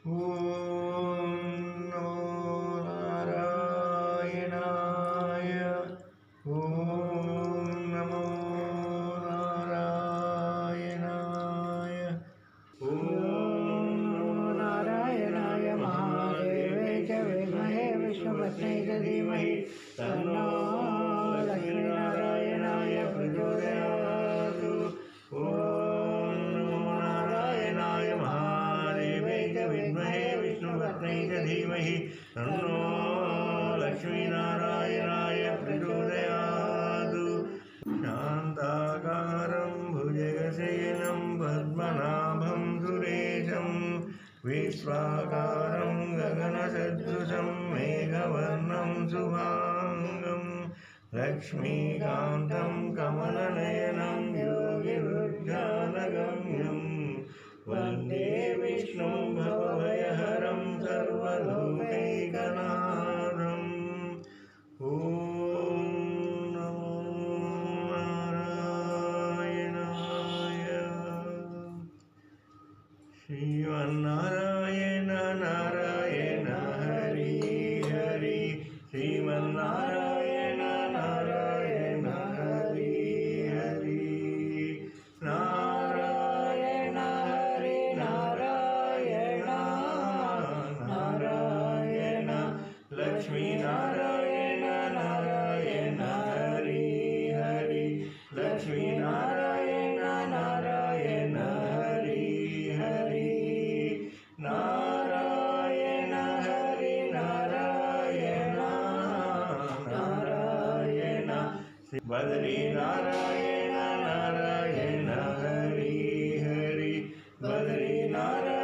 ॐ नमो नारायणाय। ॐ नमो नारायणाय। ॐ नमो नारायणाय। महादेवे च विद्महे विष्णुपत्न्यै च धीमहि तन्नो लक्ष्मीनारायणाय प्रचोदयात्। ॐ नमो नारायणाय। महादेवे च विद्महे विष्णुपत्न्यै च धीमहि तन्नो लक्ष्मीनारायणाय प्रचोदयात्। शान्ताकारं भुजगशयनं पद्मनाभं सुरेशं विश्वाकारं गगनसदृशं मेघवर्णं शुभांगं लक्ष्मीकान्तं कमलनयनं योगिवृद्धानगम्यं वन्दे विष्णुं भवभयहरं सर्वलोकैकनाथम्। ॐ नमो नारायणाय। श्रीमन्नारायण नारायण हरि हरि। श्रीमन्नारायण नारायण हरि हरि। नारायण हरि नारायण नारायण। लक्ष्मीनारायण नारायण हरि हरि। लक्ष्मीनारायण नारायण हरि हरि। नारायण हरि नारायण नारायण। बद्री नारायण नारायण हरि हरि। बद्री नारायण